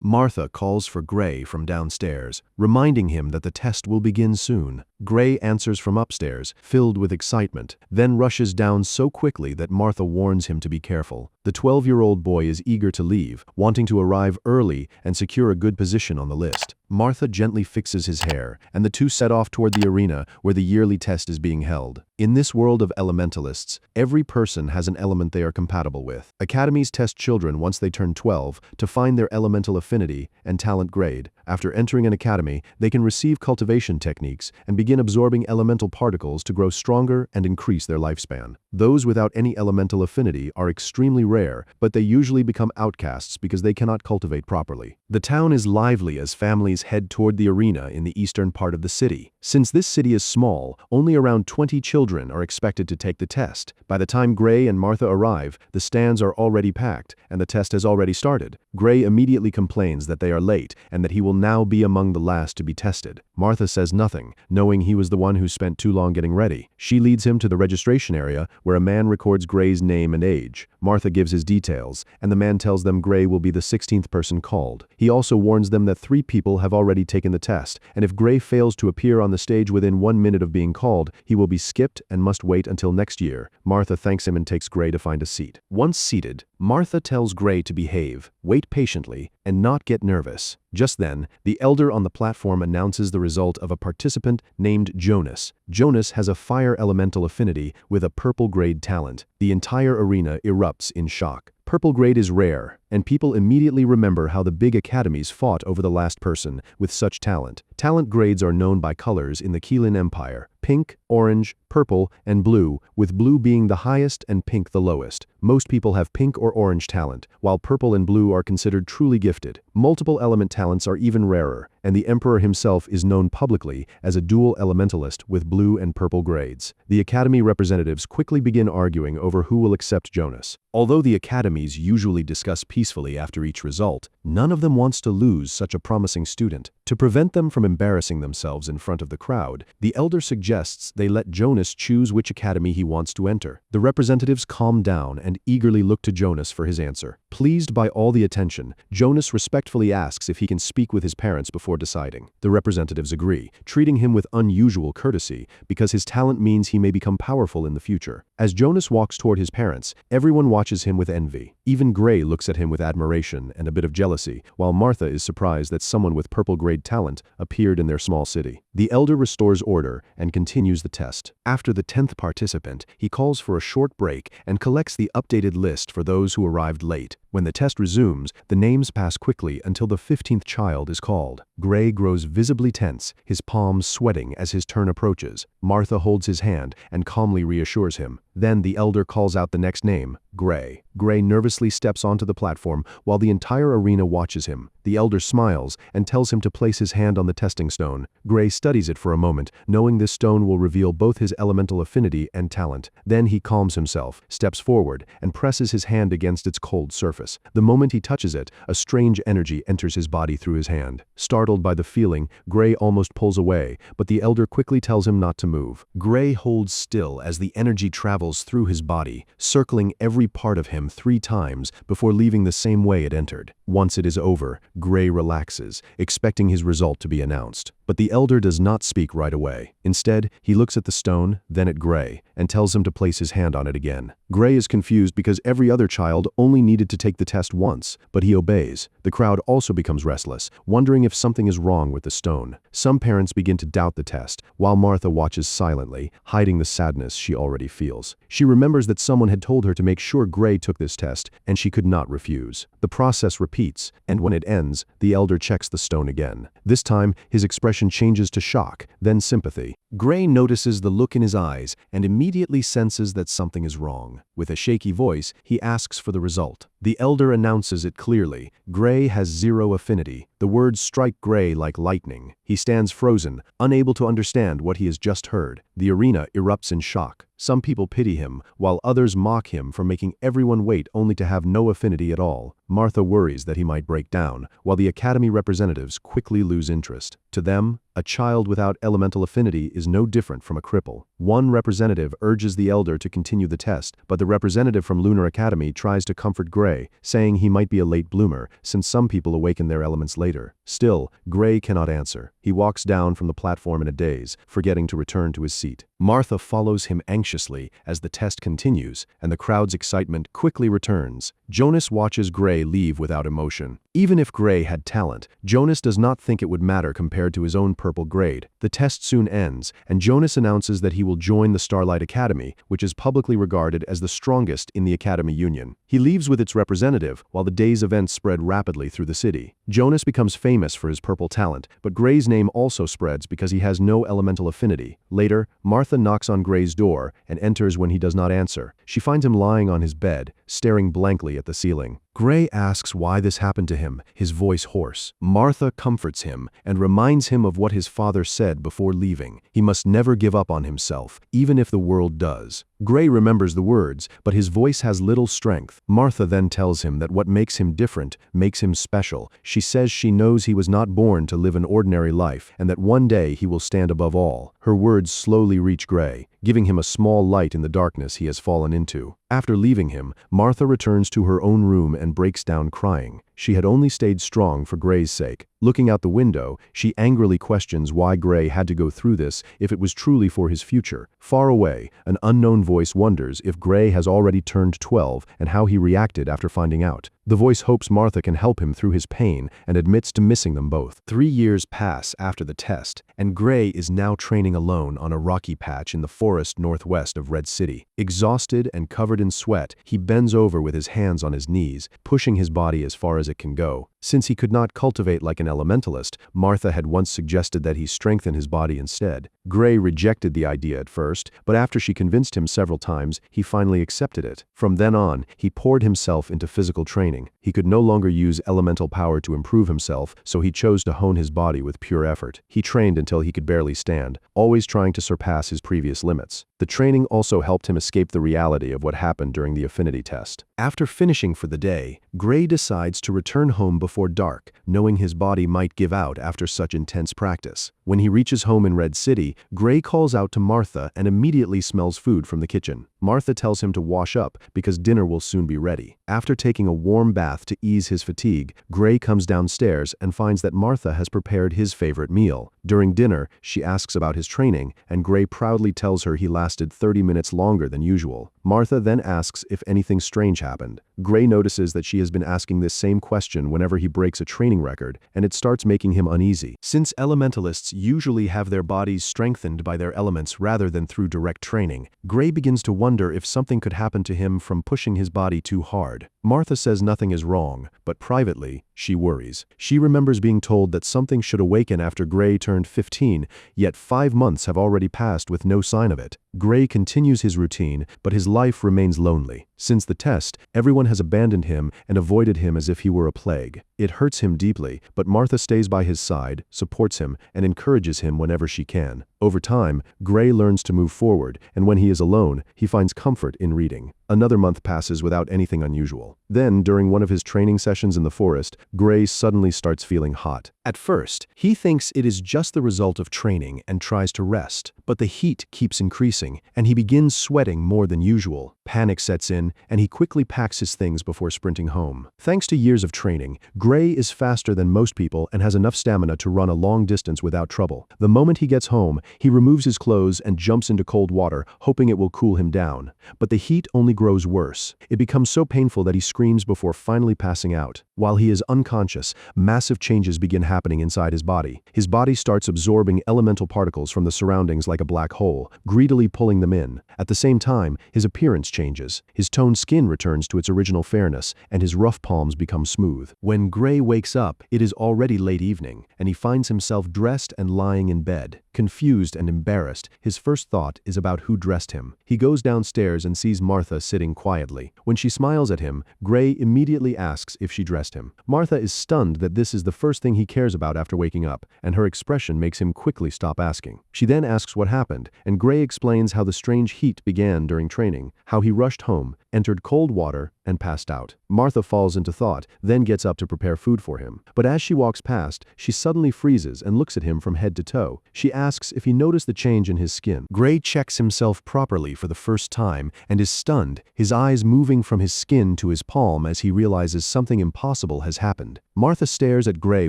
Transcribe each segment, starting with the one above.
Martha calls for Gray from downstairs, reminding him that the test will begin soon. Gray answers from upstairs, filled with excitement, then rushes down so quickly that Martha warns him to be careful. The 12-year-old boy is eager to leave, wanting to arrive early and secure a good position on the list. Martha gently fixes his hair, and the two set off toward the arena where the yearly test is being held. In this world of elementalists, every person has an element they are compatible with. Academies test children once they turn 12 to find their elemental affinity and talent grade. After entering an academy, they can receive cultivation techniques and begin absorbing elemental particles to grow stronger and increase their lifespan. Those without any elemental affinity are extremely rare, but they usually become outcasts because they cannot cultivate properly. The town is lively as families head toward the arena in the eastern part of the city. Since this city is small, only around 20 children are expected to take the test. By the time Gray and Martha arrive, the stands are already packed, and the test has already started. Gray immediately complains that they are late and that he will now be among the last to be tested. Martha says nothing, knowing he was the one who spent too long getting ready. She leads him to the registration area, where a man records Gray's name and age. Martha gives his details, and the man tells them Gray will be the 16th person called. He also warns them that 3 people have already taken the test, and if Gray fails to appear on the stage within 1 minute of being called, he will be skipped and must wait until next year. Martha thanks him and takes Gray to find a seat. Once seated, Martha tells Gray to behave, wait patiently, and not get nervous. Just then, the elder on the platform announces the result of a participant named Jonas. Jonas has a fire elemental affinity with a purple grade talent. The entire arena erupts in shock. Purple grade is rare, and people immediately remember how the big academies fought over the last person with such talent. Talent grades are known by colors in the Keelan Empire: pink, orange, purple, and blue, with blue being the highest and pink the lowest. Most people have pink or orange talent, while purple and blue are considered truly gifted. Multiple element talents are even rarer, and the Emperor himself is known publicly as a dual elementalist with blue and purple grades. The Academy representatives quickly begin arguing over who will accept Jonas. Although the academies usually discuss peacefully after each result, none of them wants to lose such a promising student. To prevent them from embarrassing themselves in front of the crowd, the elder suggests they let Jonas choose which academy he wants to enter. The representatives calm down and eagerly look to Jonas for his answer. Pleased by all the attention, Jonas respectfully asks if he can speak with his parents before deciding. The representatives agree, treating him with unusual courtesy because his talent means he may become powerful in the future. As Jonas walks toward his parents, everyone watches him with envy. Even Gray looks at him with admiration and a bit of jealousy, while Martha is surprised that someone with purple grade talent appeared in their small city. The elder restores order and continues the test. After the 10th participant, he calls for a short break and collects the updated list for those who arrived late. When the test resumes, the names pass quickly until the 15th child is called. Gray grows visibly tense, his palms sweating as his turn approaches. Martha holds his hand and calmly reassures him. Then the elder calls out the next name, Gray. Gray nervously steps onto the platform while the entire arena watches him. The elder smiles and tells him to place his hand on the testing stone. Gray studies it for a moment, knowing this stone will reveal both his elemental affinity and talent. Then he calms himself, steps forward, and presses his hand against its cold surface. The moment he touches it, a strange energy enters his body through his hand. Startled by the feeling, Gray almost pulls away, but the elder quickly tells him not to move. Gray holds still as the energy travels through his body, circling every part of him 3 times before leaving the same way it entered. Once it is over, Gray relaxes, expecting his result to be announced. But the elder does not speak right away. Instead, he looks at the stone, then at Gray, and tells him to place his hand on it again. Gray is confused because every other child only needed to take the test once, but he obeys. The crowd also becomes restless, wondering if something is wrong with the stone. Some parents begin to doubt the test, while Martha watches silently, hiding the sadness she already feels. She remembers that someone had told her to make sure Gray took this test, and she could not refuse. The process repeats, and when it ends, the elder checks the stone again. This time, his expression changes to shock, then sympathy. Gray notices the look in his eyes and immediately senses that something is wrong. With a shaky voice, he asks for the result. The elder announces it clearly. Gray has 0 affinity. The words strike Gray like lightning. He stands frozen, unable to understand what he has just heard. The arena erupts in shock. Some people pity him, while others mock him for making everyone wait only to have no affinity at all. Martha worries that he might break down, while the academy representatives quickly lose interest. To them, A child without elemental affinity is no different from a cripple. One representative urges the elder to continue the test, but the representative from Lunar Academy tries to comfort Gray, saying he might be a late bloomer, since some people awaken their elements later. Still, Gray cannot answer. He walks down from the platform in a daze, forgetting to return to his seat. Martha follows him anxiously as the test continues, and the crowd's excitement quickly returns. Jonas watches Gray leave without emotion. Even if Gray had talent, Jonas does not think it would matter compared to his own purple grade. The test soon ends, and Jonas announces that he will join the Starlight Academy, which is publicly regarded as the strongest in the Academy Union. He leaves with its representative, while the day's events spread rapidly through the city. Jonas becomes famous for his purple talent, but Gray's name also spreads because he has no elemental affinity. Later, Martha knocks on Gray's door and enters when he does not answer. She finds him lying on his bed, staring blankly at the ceiling. Gray asks why this happened to him, his voice hoarse. Martha comforts him and reminds him of what his father said before leaving. He must never give up on himself, even if the world does. Gray remembers the words, but his voice has little strength. Martha then tells him that what makes him different makes him special. She says she knows he was not born to live an ordinary life, and that one day he will stand above all. Her words slowly reach Gray, giving him a small light in the darkness he has fallen into. After leaving him, Martha returns to her own room and breaks down crying. She had only stayed strong for Gray's sake. Looking out the window, she angrily questions why Gray had to go through this if it was truly for his future. Far away, an unknown voice wonders if Gray has already turned 12 and how he reacted after finding out. The voice hopes Martha can help him through his pain and admits to missing them both. 3 years pass after the test, and Gray is now training alone on a rocky patch in the forest northwest of Red City. Exhausted and covered in sweat, he bends over with his hands on his knees, pushing his body as far as it can go. Since he could not cultivate like an elementalist, Martha had once suggested that he strengthen his body instead. Gray rejected the idea at first, but after she convinced him several times, he finally accepted it. From then on, he poured himself into physical training. He could no longer use elemental power to improve himself, so he chose to hone his body with pure effort. He trained until he could barely stand, always trying to surpass his previous limits. The training also helped him escape the reality of what happened during the affinity test. After finishing for the day, Gray decides to return home before dark, knowing his body might give out after such intense practice. When he reaches home in Red City, Gray calls out to Martha and immediately smells food from the kitchen. Martha tells him to wash up because dinner will soon be ready. After taking a warm bath to ease his fatigue, Gray comes downstairs and finds that Martha has prepared his favorite meal. During dinner, she asks about his training, and Gray proudly tells her he lasted 30 minutes longer than usual. Martha then asks if anything strange happened. Gray notices that she has been asking this same question whenever he breaks a training record, and it starts making him uneasy. Since elementalists usually have their bodies strengthened by their elements rather than through direct training, Gray begins to wonder if something could happen to him from pushing his body too hard. Martha says nothing is wrong, but privately, she worries. She remembers being told that something should awaken after Gray turned 15, yet 5 months have already passed with no sign of it. Gray continues his routine, but his life remains lonely. Since the test, everyone has abandoned him and avoided him as if he were a plague. It hurts him deeply, but Martha stays by his side, supports him, and encourages him whenever she can. Over time, Gray learns to move forward, and when he is alone, he finds comfort in reading. Another month passes without anything unusual. Then, during one of his training sessions in the forest, Gray suddenly starts feeling hot. At first, he thinks it is just the result of training and tries to rest, but the heat keeps increasing, and he begins sweating more than usual. Panic sets in, and he quickly packs his things before sprinting home. Thanks to years of training, Gray is faster than most people and has enough stamina to run a long distance without trouble. The moment he gets home, he removes his clothes and jumps into cold water, hoping it will cool him down. But the heat only grows worse. It becomes so painful that he screams before finally passing out. While he is unconscious, massive changes begin happening inside his body. His body starts absorbing elemental particles from the surroundings like a black hole, greedily pulling them in. At the same time, his appearance changes. His toned skin returns to its original fairness, and his rough palms become smooth. When Gray wakes up, it is already late evening, and he finds himself dressed and lying in bed. Confused and embarrassed, his first thought is about who dressed him. He goes downstairs and sees Martha sitting quietly. When she smiles at him, Gray immediately asks if she dressed him. Martha is stunned that this is the first thing he cares about after waking up, and her expression makes him quickly stop asking. She then asks what happened, and Gray explains how the strange heat began during training, how he rushed home, entered cold water, and passed out. Martha falls into thought, then gets up to prepare food for him. But as she walks past, she suddenly freezes and looks at him from head to toe. She asks if he noticed the change in his skin. Gray checks himself properly for the first time and is stunned, his eyes moving from his skin to his palm as he realizes something impossible has happened. Martha stares at Gray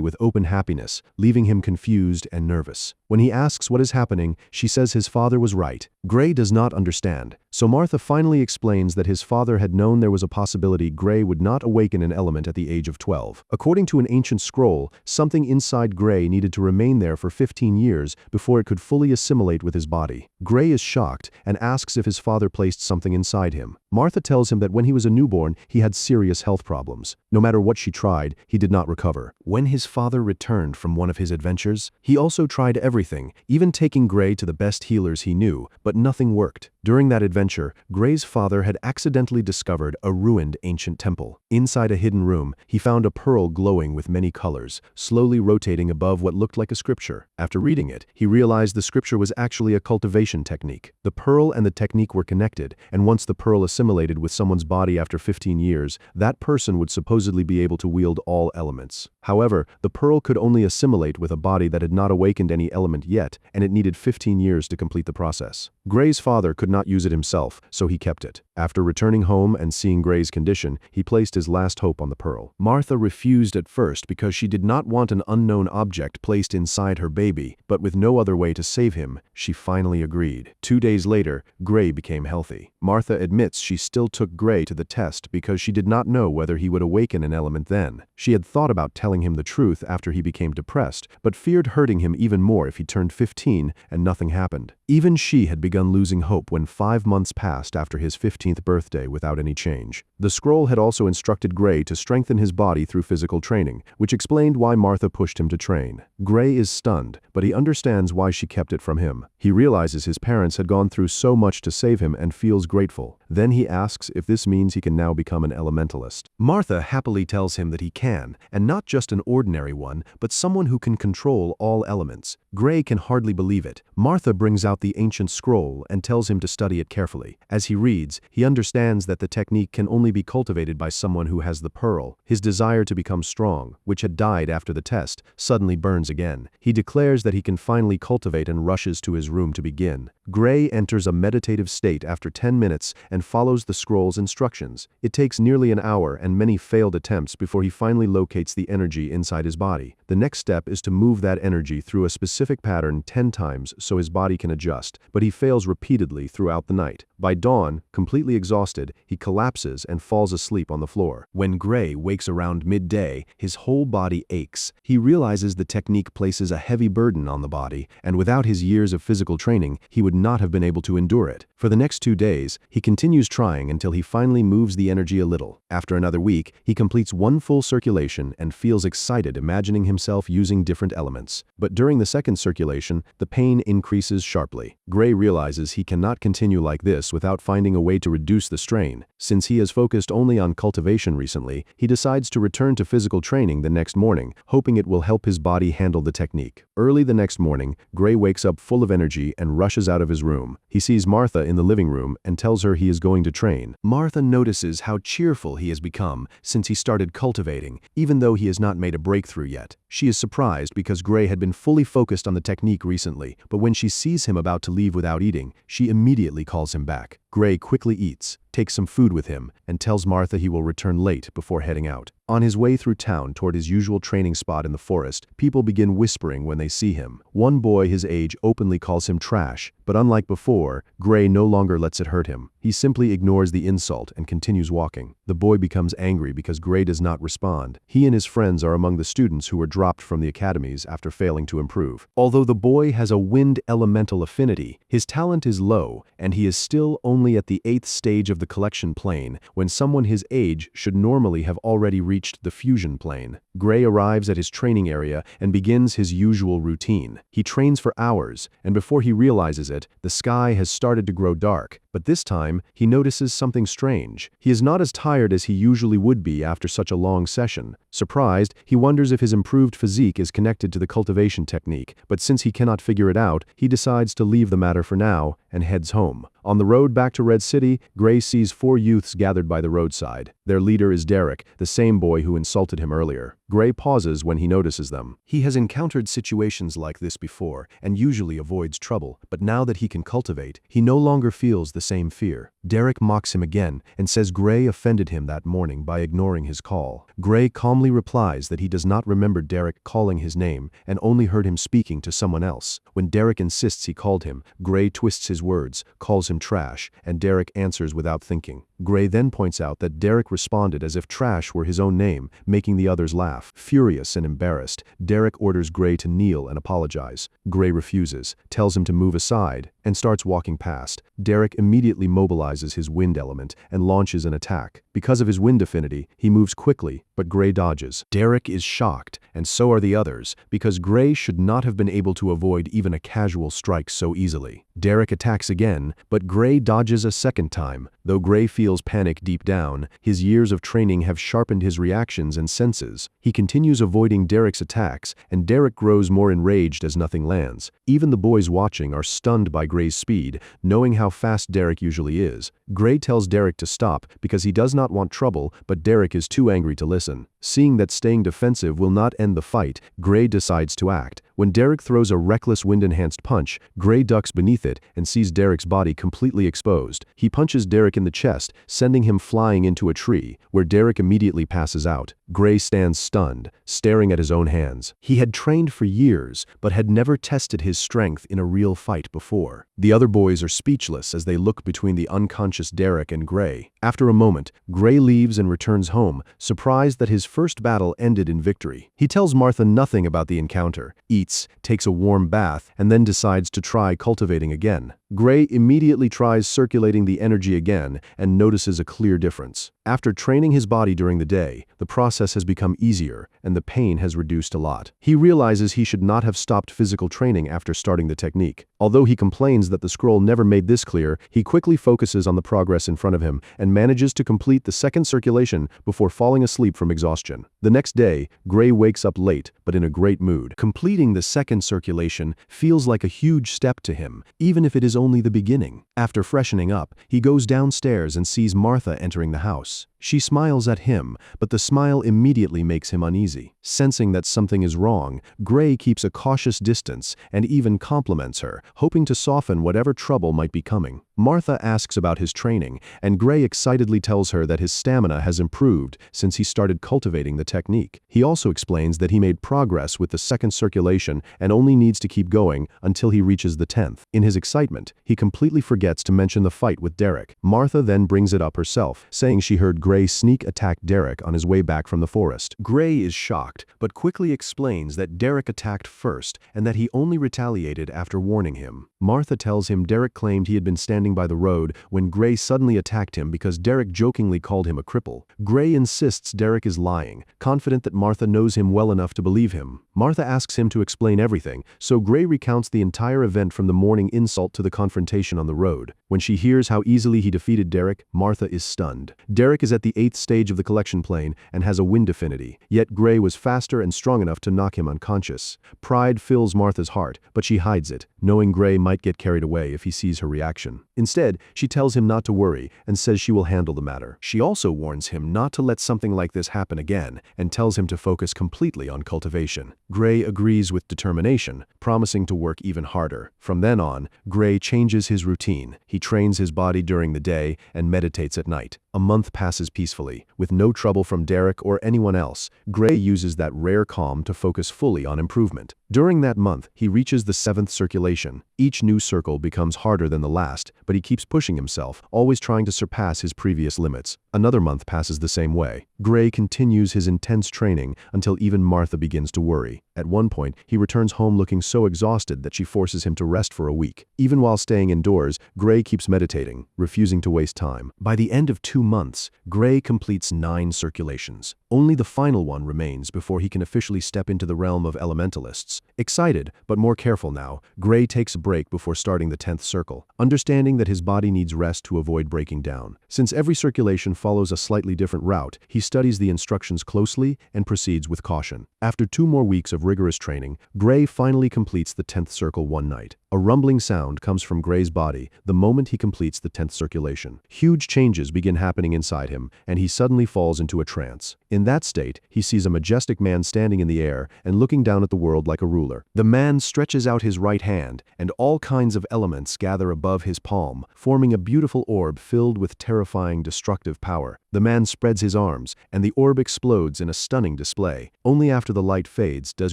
with open happiness, leaving him confused and nervous. When he asks what is happening, she says his father was right. Gray does not understand, so Martha finally explains that his father had known there was a possibility Gray would not awaken an element at the age of 12. According to an ancient scroll, something inside Gray needed to remain there for 15 years before it could fully assimilate with his body. Gray is shocked and asks if his father placed something inside him. Martha tells him that when he was a newborn, he had serious health problems. No matter what she tried, he did not recover. When his father returned from one of his adventures, he also tried everything, even taking Gray to the best healers he knew, but nothing worked. During that adventure, Gray's father had accidentally discovered a ruined ancient temple. Inside a hidden room, he found a pearl glowing with many colors, slowly rotating above what looked like a scripture. After reading it, he realized the scripture was actually a cultivation technique. The pearl and the technique were connected, and once the pearl assimilated with someone's body after 15 years, that person would supposedly be able to wield all elements. However, the pearl could only assimilate with a body that had not awakened any element yet, and it needed 15 years to complete the process. Gray's father could not use it himself, so he kept it. After returning home and seeing Gray's condition, he placed his last hope on the pearl. Martha refused at first because she did not want an unknown object placed inside her baby, but with no other way to save him, she finally agreed. 2 days later, Gray became healthy. Martha admits she still took Gray to the test because she did not know whether he would awaken an element then. She had thought about telling him the truth after he became depressed, but feared hurting him even more if he turned 15 and nothing happened. Even she had begun losing hope when 5 months passed after his 15th birthday without any change. The scroll had also instructed Gray to strengthen his body through physical training, which explained why Martha pushed him to train. Gray is stunned, but he understands why she kept it from him. He realizes his parents had gone through so much to save him and feels grateful. Then he asks if this means he can now become an elementalist. Martha happily tells him that he can, and not just an ordinary one, but someone who can control all elements. Gray can hardly believe it. Martha brings out the ancient scroll and tells him to study it carefully. As he reads, he understands that the technique can only be cultivated by someone who has the pearl. His desire to become strong, which had died after the test, suddenly burns again. He declares that he can finally cultivate and rushes to his room to begin. Gray enters a meditative state after 10 minutes and follows the scroll's instructions. It takes nearly an hour and many failed attempts before he finally locates the energy inside his body. The next step is to move that energy through a specific pattern 10 times so his body can adjust, but he fails repeatedly throughout the night. By dawn, completely exhausted, he collapses and falls asleep on the floor. When Gray wakes around midday, his whole body aches. He realizes the technique places a heavy burden on the body, and without his years of physical training, he would not have been able to endure it. For the next 2 days, he continues trying until he finally moves the energy a little. After another week, he completes 1 full circulation and feels excited imagining himself using different elements. But during the second circulation, the pain increases sharply. Gray realizes he cannot continue like this without finding a way to reduce the strain. Since he has focused only on cultivation recently, he decides to return to physical training the next morning, hoping it will help his body handle the technique. Early the next morning, Gray wakes up full of energy and rushes out of his room. He sees Martha in the living room and tells her he is going to train. Martha notices how cheerful he has become since he started cultivating, even though he has not made a breakthrough yet. She is surprised because Gray had been fully focused on the technique recently, but when she sees him about to leave without eating, she immediately calls him back. Gray quickly eats, takes some food with him, and tells Martha he will return late before heading out. On his way through town toward his usual training spot in the forest, people begin whispering when they see him. One boy his age openly calls him trash, but unlike before, Gray no longer lets it hurt him. He simply ignores the insult and continues walking. The boy becomes angry because Gray does not respond. He and his friends are among the students who were dropped from the academies after failing to improve. Although the boy has a wind elemental affinity, his talent is low, and he is still only at the 8th stage of the collection plane, when someone his age should normally have already reached the fusion plane. Gray arrives at his training area and begins his usual routine. He trains for hours, and before he realizes it, the sky has started to grow dark. But this time, he notices something strange. He is not as tired as he usually would be after such a long session. Surprised, he wonders if his improved physique is connected to the cultivation technique, but since he cannot figure it out, he decides to leave the matter for now and heads home. On the road back back to Red City, Gray sees 4 youths gathered by the roadside. Their leader is Derek, the same boy who insulted him earlier. Gray pauses when he notices them. He has encountered situations like this before and usually avoids trouble, but now that he can cultivate, he no longer feels the same fear. Derek mocks him again and says Gray offended him that morning by ignoring his call. Gray calmly replies that he does not remember Derek calling his name and only heard him speaking to someone else. When Derek insists he called him, Gray twists his words, calls him trash, and Derek answers without thinking. Gray then points out that Derek responded as if trash were his own name, making the others laugh. Furious and embarrassed, Derek orders Gray to kneel and apologize. Gray refuses, tells him to move aside, and starts walking past. Derek immediately mobilizes his wind element and launches an attack. Because of his wind affinity, he moves quickly, but Gray dodges. Derek is shocked, and so are the others, because Gray should not have been able to avoid even a casual strike so easily. Derek attacks again, but Gray dodges a second time. Though Gray feels panic deep down, his years of training have sharpened his reactions and senses. He continues avoiding Derek's attacks, and Derek grows more enraged as nothing lands. Even the boys watching are stunned by Gray's speed, knowing how fast Derek usually is. Gray tells Derek to stop because he does not want trouble, but Derek is too angry to listen. Seeing that staying defensive will not end the fight, Gray decides to act. When Derek throws a reckless wind-enhanced punch, Gray ducks beneath it and sees Derek's body completely exposed. He punches Derek in the chest, sending him flying into a tree, where Derek immediately passes out. Gray stands stunned, staring at his own hands. He had trained for years, but had never tested his strength in a real fight before. The other boys are speechless as they look between the unconscious Derek and Gray. After a moment, Gray leaves and returns home, surprised that his first battle ended in victory. He tells Martha nothing about the encounter, eats, takes a warm bath, and then decides to try cultivating again. Gray immediately tries circulating the energy again and notices a clear difference. After training his body during the day, the process has become easier and the pain has reduced a lot. He realizes he should not have stopped physical training after starting the technique. Although he complains that the scroll never made this clear, he quickly focuses on the progress in front of him and manages to complete the second circulation before falling asleep from exhaustion. The next day, Gray wakes up late, but in a great mood. Completing the second circulation feels like a huge step to him, even if it is only the beginning. After freshening up, he goes downstairs and sees Martha entering the house. She smiles at him, but the smile immediately makes him uneasy. Sensing that something is wrong, Gray keeps a cautious distance and even compliments her, hoping to soften whatever trouble might be coming. Martha asks about his training, and Gray excitedly tells her that his stamina has improved since he started cultivating the technique. He also explains that he made progress with the second circulation and only needs to keep going until he reaches the 10th. In his excitement, he completely forgets to mention the fight with Derek. Martha then brings it up herself, saying she heard Gray sneak attack Derek on his way back from the forest. Gray is shocked, but quickly explains that Derek attacked first and that he only retaliated after warning him. Martha tells him Derek claimed he had been standing by the road when Gray suddenly attacked him because Derek jokingly called him a cripple. Gray insists Derek is lying, confident that Martha knows him well enough to believe him. Martha asks him to explain everything, so Gray recounts the entire event from the morning insult to the confrontation on the road. When she hears how easily he defeated Derek, Martha is stunned. Derek is at the 8th stage of the collection plane and has a wind affinity, yet Gray was faster and strong enough to knock him unconscious. Pride fills Martha's heart, but she hides it, knowing Gray might get carried away if he sees her reaction. Instead, she tells him not to worry and says she will handle the matter. She also warns him not to let something like this happen again and tells him to focus completely on cultivation. Gray agrees with determination, promising to work even harder. From then on, Gray changes his routine. He trains his body during the day and meditates at night. A month passes peacefully, with no trouble from Derek or anyone else. Gray uses that rare calm to focus fully on improvement. During that month, he reaches the 7th circulation. Each new circle becomes harder than the last, but he keeps pushing himself, always trying to surpass his previous limits. Another month passes the same way. Gray continues his intense training until even Martha begins to worry. At one point, he returns home looking so exhausted that she forces him to rest for a week. Even while staying indoors, Gray keeps meditating, refusing to waste time. By the end of 2 months, Gray completes 9 circulations. Only the final one remains before he can officially step into the realm of elementalists. Excited, but more careful now, Gray takes a break before starting the 10th circle, understanding that his body needs rest to avoid breaking down. Since every circulation follows a slightly different route, he studies the instructions closely and proceeds with caution. After 2 more weeks of rigorous training, Gray finally completes the 10th circle one night. A rumbling sound comes from Gray's body the moment he completes the 10th circulation. Huge changes begin happening inside him, and he suddenly falls into a trance. In that state, he sees a majestic man standing in the air and looking down at the world like a ruler. The man stretches out his right hand, and all kinds of elements gather above his palm, forming a beautiful orb filled with terrifying destructive power. The man spreads his arms, and the orb explodes in a stunning display. Only after the light fades does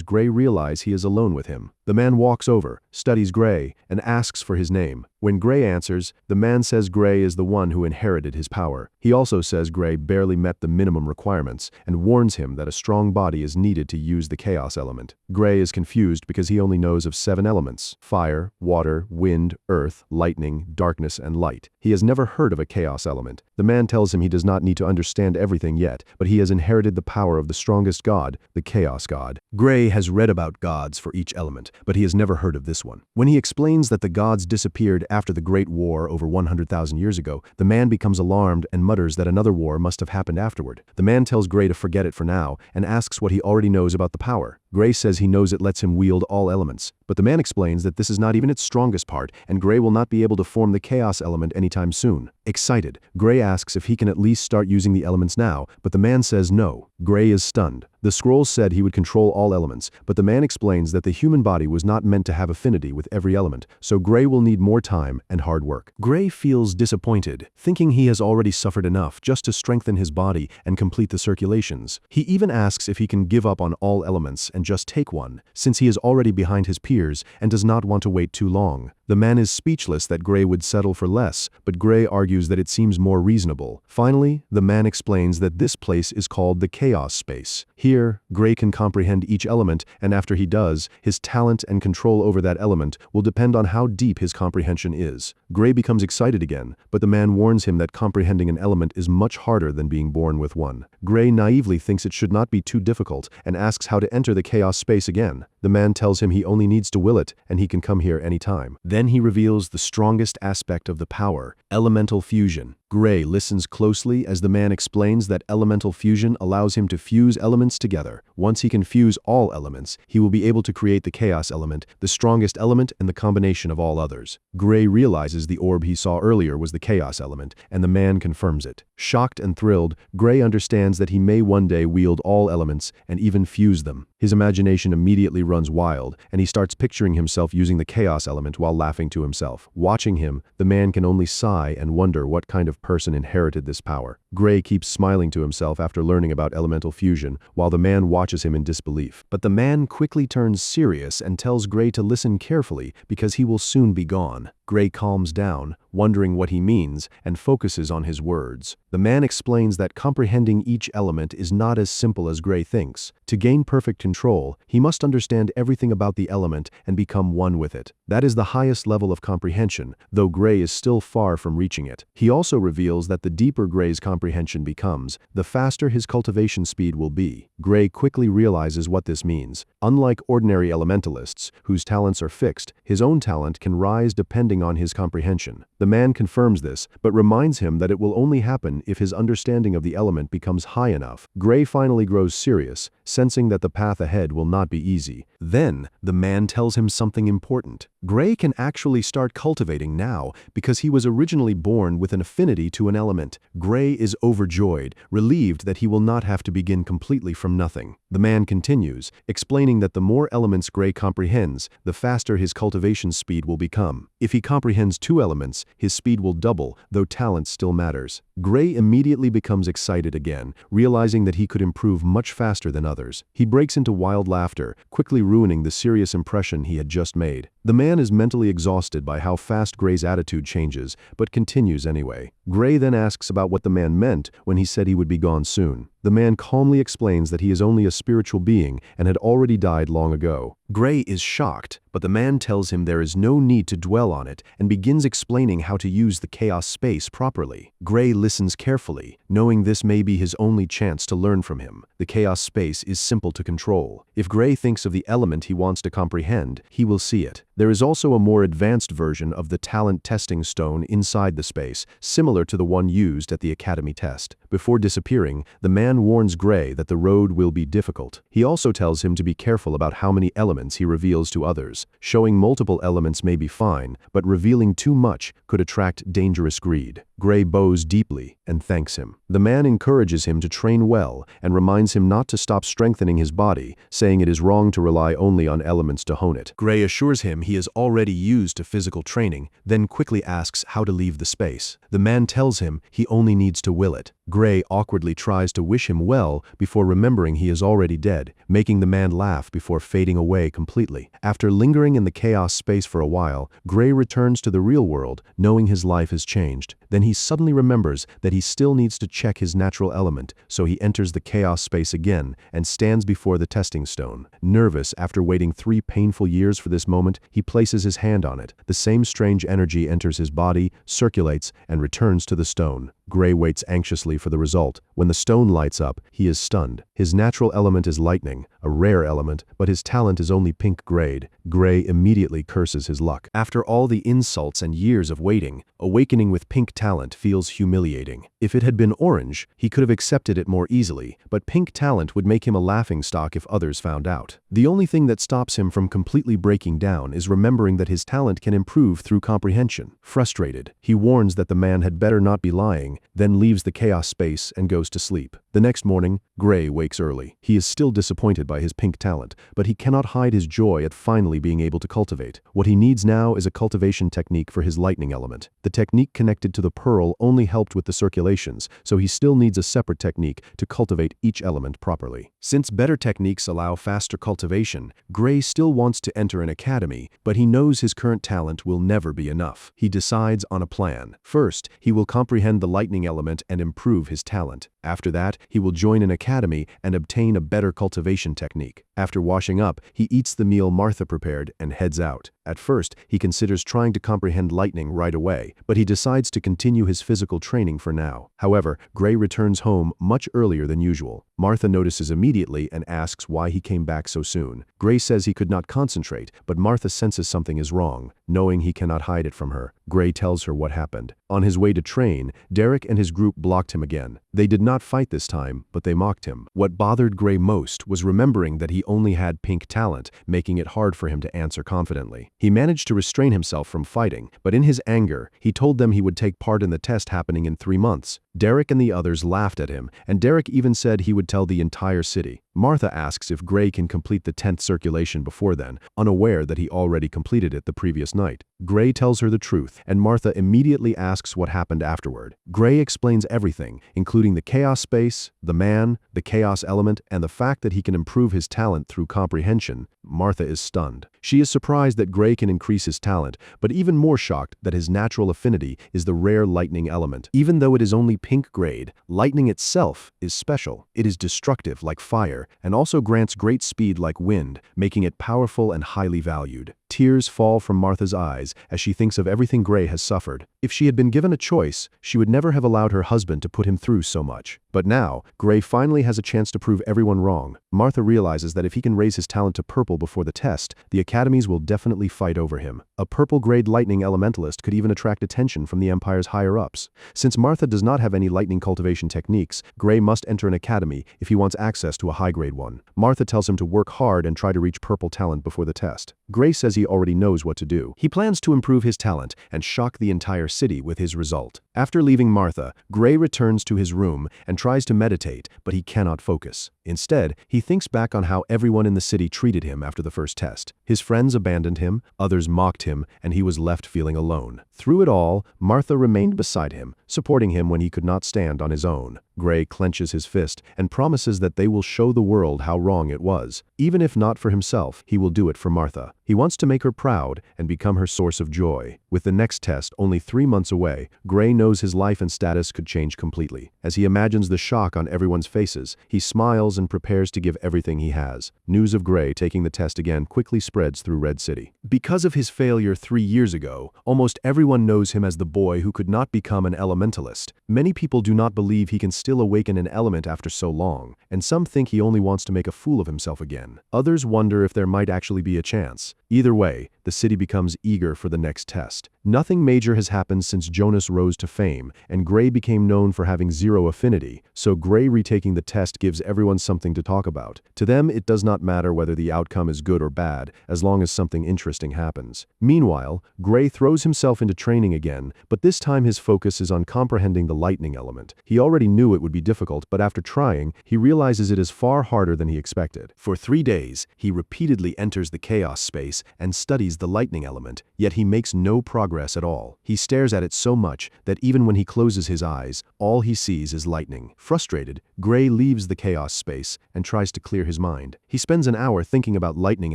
Gray realize he is alone with him. The man walks over, studies Gray, and asks for his name. When Gray answers, the man says Gray is the one who inherited his power. He also says Gray barely met the minimum requirements and warns him that a strong body is needed to use the chaos element. Gray is confused because he only knows of 7 elements: fire, water, wind, earth, lightning, darkness, and light. He has never heard of a chaos element. The man tells him he does not need to understand everything yet, but he has inherited the power of the strongest god, the chaos god. Gray has read about gods for each element, but he has never heard of this one. When he explains that the gods disappeared after the Great War over 100,000 years ago, the man becomes alarmed and mutters that another war must have happened afterward. The man tells Gray to forget it for now and asks what he already knows about the power. Gray says he knows it lets him wield all elements, but the man explains that this is not even its strongest part, and Gray will not be able to form the chaos element anytime soon. Excited, Gray asks if he can at least start using the elements now, but the man says no. Gray is stunned. The scrolls said he would control all elements, but the man explains that the human body was not meant to have affinity with every element, so Gray will need more time and hard work. Gray feels disappointed, thinking he has already suffered enough just to strengthen his body and complete the circulations. He even asks if he can give up on all elements and just take one, since he is already behind his peers and does not want to wait too long. The man is speechless that Gray would settle for less, but Gray argues that it seems more reasonable. Finally, the man explains that this place is called the chaos space. Here, Gray can comprehend each element, and after he does, his talent and control over that element will depend on how deep his comprehension is. Gray becomes excited again, but the man warns him that comprehending an element is much harder than being born with one. Gray naively thinks it should not be too difficult and asks how to enter the chaos space again. The man tells him he only needs to will it, and he can come here anytime. Then he reveals the strongest aspect of the power, elemental fusion. Gray listens closely as the man explains that elemental fusion allows him to fuse elements together. Once he can fuse all elements, he will be able to create the chaos element, the strongest element, and the combination of all others. Gray realizes the orb he saw earlier was the chaos element, and the man confirms it. Shocked and thrilled, Gray understands that he may one day wield all elements and even fuse them. His imagination immediately runs wild, and he starts picturing himself using the chaos element while laughing to himself. Watching him, the man can only sigh and wonder what kind of person inherited this power. Gray keeps smiling to himself after learning about elemental fusion, while the man watches him in disbelief. But the man quickly turns serious and tells Gray to listen carefully because he will soon be gone. Gray calms down, wondering what he means, and focuses on his words. The man explains that comprehending each element is not as simple as Gray thinks. To gain perfect control, he must understand everything about the element and become one with it. That is the highest level of comprehension, though Gray is still far from reaching it. He also reveals that the deeper Gray's comprehension becomes, the faster his cultivation speed will be. Gray quickly realizes what this means. Unlike ordinary elementalists, whose talents are fixed, his own talent can rise depending on his comprehension. The man confirms this, but reminds him that it will only happen if his understanding of the element becomes high enough. Gray finally grows serious, sensing that the path ahead will not be easy. Then, the man tells him something important. Gray can actually start cultivating now because he was originally born with an affinity to an element. Gray is overjoyed, relieved that he will not have to begin completely from nothing. The man continues, explaining that the more elements Gray comprehends, the faster his cultivation speed will become. If he comprehends 2 elements, his speed will double, though talent still matters. Gray immediately becomes excited again, realizing that he could improve much faster than others. He breaks into wild laughter, quickly ruining the serious impression he had just made. The man is mentally exhausted by how fast Gray's attitude changes, but continues anyway. Gray then asks about what the man meant when he said he would be gone soon. The man calmly explains that he is only a spiritual being and had already died long ago. Gray is shocked, but the man tells him there is no need to dwell on it and begins explaining how to use the chaos space properly. Gray listens carefully, knowing this may be his only chance to learn from him. The chaos space is simple to control. If Gray thinks of the element he wants to comprehend, he will see it. There is also a more advanced version of the talent testing stone inside the space, similar to the one used at the Academy test. Before disappearing, the man warns Gray that the road will be difficult. He also tells him to be careful about how many elements he reveals to others. Showing multiple elements may be fine, but revealing too much could attract dangerous greed. Gray bows deeply and thanks him. The man encourages him to train well and reminds him not to stop strengthening his body, saying it is wrong to rely only on elements to hone it. Gray assures him he is already used to physical training, then quickly asks how to leave the space. The man tells him he only needs to will it. Gray awkwardly tries to wish him well before remembering he is already dead, making the man laugh before fading away completely. After lingering in the chaos space for a while, Gray returns to the real world, knowing his life has changed. Then he suddenly remembers that he still needs to check his natural element, so he enters the chaos space again and stands before the testing stone. Nervous after waiting 3 painful years for this moment, he places his hand on it. The same strange energy enters his body, circulates, and returns to the stone. Gray waits anxiously for the result. When the stone lights up, he is stunned. His natural element is lightning, a rare element, but his talent is only pink grade. Gray immediately curses his luck. After all the insults and years of waiting, awakening with pink talent feels humiliating. If it had been orange, he could have accepted it more easily, but pink talent would make him a laughingstock if others found out. The only thing that stops him from completely breaking down is remembering that his talent can improve through comprehension. Frustrated, he warns that the man had better not be lying, then leaves the chaos space and goes to sleep. The next morning, Gray wakes early. He is still disappointed by his pink talent, but he cannot hide his joy at finally being able to cultivate. What he needs now is a cultivation technique for his lightning element. The technique connected to the pearl only helped with the circulations, so he still needs a separate technique to cultivate each element properly. Since better techniques allow faster cultivation, Gray still wants to enter an academy, but he knows his current talent will never be enough. He decides on a plan. First, he will comprehend the lightning element and improve his talent. After that, he will join an academy and obtain a better cultivation technique. After washing up, he eats the meal Martha prepared and heads out. At first, he considers trying to comprehend lightning right away, but he decides to continue his physical training for now. However, Gray returns home much earlier than usual. Martha notices immediately and asks why he came back so soon. Gray says he could not concentrate, but Martha senses something is wrong. Knowing he cannot hide it from her, Gray tells her what happened. On his way to train, Derek and his group blocked him again. They did not fight this time, but they mocked him. What bothered Gray most was remembering that he only had pink talent, making it hard for him to answer confidently. He managed to restrain himself from fighting, but in his anger, he told them he would take part in the test happening in 3 months. Derek and the others laughed at him, and Derek even said he would tell the entire city. Martha asks if Gray can complete the 10th circulation before then, unaware that he already completed it the previous night. Gray tells her the truth, and Martha immediately asks what happened afterward. Gray explains everything, including the chaos space, the man, the chaos element, and the fact that he can improve his talent through comprehension. Martha is stunned. She is surprised that Gray can increase his talent, but even more shocked that his natural affinity is the rare lightning element. Even though it is only pink grade, lightning itself is special. It is destructive like fire, and also grants great speed like wind, making it powerful and highly valued. Tears fall from Martha's eyes as she thinks of everything Gray has suffered. If she had been given a choice, she would never have allowed her husband to put him through so much. But now, Gray finally has a chance to prove everyone wrong. Martha realizes that if he can raise his talent to purple before the test, the academies will definitely fight over him. A purple-grade lightning elementalist could even attract attention from the Empire's higher-ups. Since Martha does not have any lightning cultivation techniques, Gray must enter an academy if he wants access to a high-grade one. Martha tells him to work hard and try to reach purple talent before the test. Gray says he already knows what to do. He plans to improve his talent and shock the entire city with his result. After leaving Martha, Gray returns to his room and tries to meditate, but he cannot focus. Instead, he thinks back on how everyone in the city treated him after the first test. His friends abandoned him, others mocked him, and he was left feeling alone. Through it all, Martha remained beside him, supporting him when he could not stand on his own. Gray clenches his fist and promises that they will show the world how wrong it was. Even if not for himself, he will do it for Martha. He wants to make her proud and become her source of joy. With the next test only 3 months away, Gray knows his life and status could change completely. As he imagines the shock on everyone's faces, he smiles and prepares to give everything he has. News of Gray taking the test again quickly spreads through Red City. Because of his failure 3 years ago, almost everyone knows him as the boy who could not become an elementalist. Many people do not believe he can still awaken an element after so long, and some think he only wants to make a fool of himself again. Others wonder if there might actually be a chance. Either way, the city becomes eager for the next test. Nothing major has happened since Jonas rose to fame, and Gray became known for having zero affinity, so Gray retaking the test gives everyone something to talk about. To them, it does not matter whether the outcome is good or bad, as long as something interesting happens. Meanwhile, Gray throws himself into training again, but this time his focus is on comprehending the lightning element. He already knew it would be difficult, but after trying, he realizes it is far harder than he expected. For 3 days, he repeatedly enters the chaos space and studies the lightning element, yet he makes no progress at all. He stares at it so much that even when he closes his eyes, all he sees is lightning. Frustrated, Gray leaves the chaos space and tries to clear his mind. He spends an hour thinking about lightning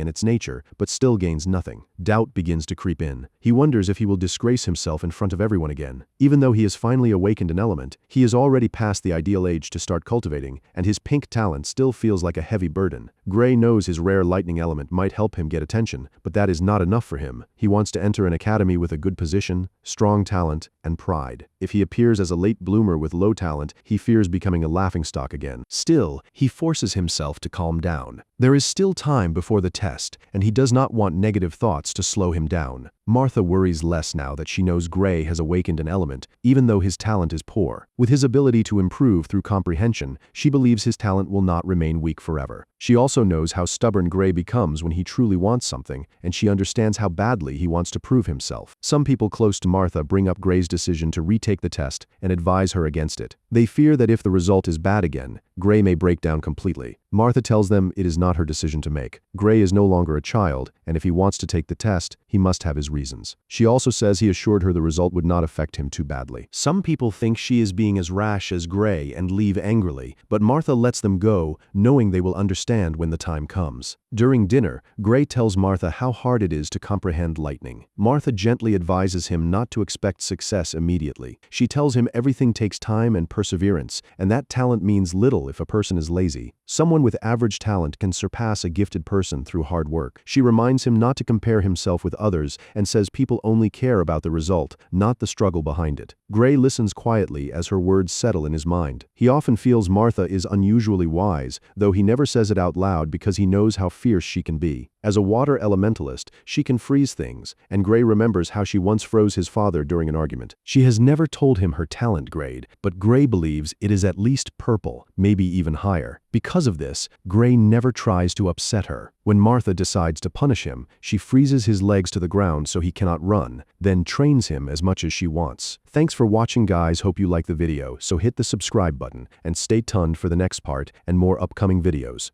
and its nature, but still gains nothing. Doubt begins to creep in. He wonders if he will disgrace himself in front of everyone again. Even though he has finally awakened an element, he is already past the ideal age to start cultivating, and his pink talent still feels like a heavy burden. Gray knows his rare lightning element might help him get attention, but that is not enough for him. He wants to enter an academy with a good position, strong talent, and pride. If he appears as a late bloomer with low talent, he fears becoming a laughingstock again. Still, he forces himself to calm down. There is still time before the test, and he does not want negative thoughts to slow him down. Martha worries less now that she knows Gray has awakened an element, even though his talent is poor. With his ability to improve through comprehension, she believes his talent will not remain weak forever. She also knows how stubborn Gray becomes when he truly wants something, and she understands how badly he wants to prove himself. Some people close to Martha bring up Gray's decision to retake the test and advise her against it. They fear that if the result is bad again, Gray may break down completely. Martha tells them it is not her decision to make. Gray is no longer a child, and if he wants to take the test, he must have his reasons. She also says he assured her the result would not affect him too badly. Some people think she is being as rash as Gray and leave angrily, but Martha lets them go, knowing they will understand when the time comes. During dinner, Gray tells Martha how hard it is to comprehend lightning. Martha gently advises him not to expect success immediately. She tells him everything takes time and perseverance, and that talent means little if a person is lazy. Someone with average talent can surpass a gifted person through hard work. She reminds him not to compare himself with others and says people only care about the result, not the struggle behind it. Gray listens quietly as her words settle in his mind. He often feels Martha is unusually wise, though he never says it out loud because he knows how fierce she can be. As a water elementalist, she can freeze things, and Gray remembers how she once froze his father during an argument. She has never told him her talent grade, but Gray believes it is at least purple, maybe even higher. Because of this, Gray never tries to upset her. When Martha decides to punish him, she freezes his legs to the ground so he cannot run, then trains him as much as she wants. Thanks for watching, guys. Hope you like the video, so hit the subscribe button and stay tuned for the next part and more upcoming videos.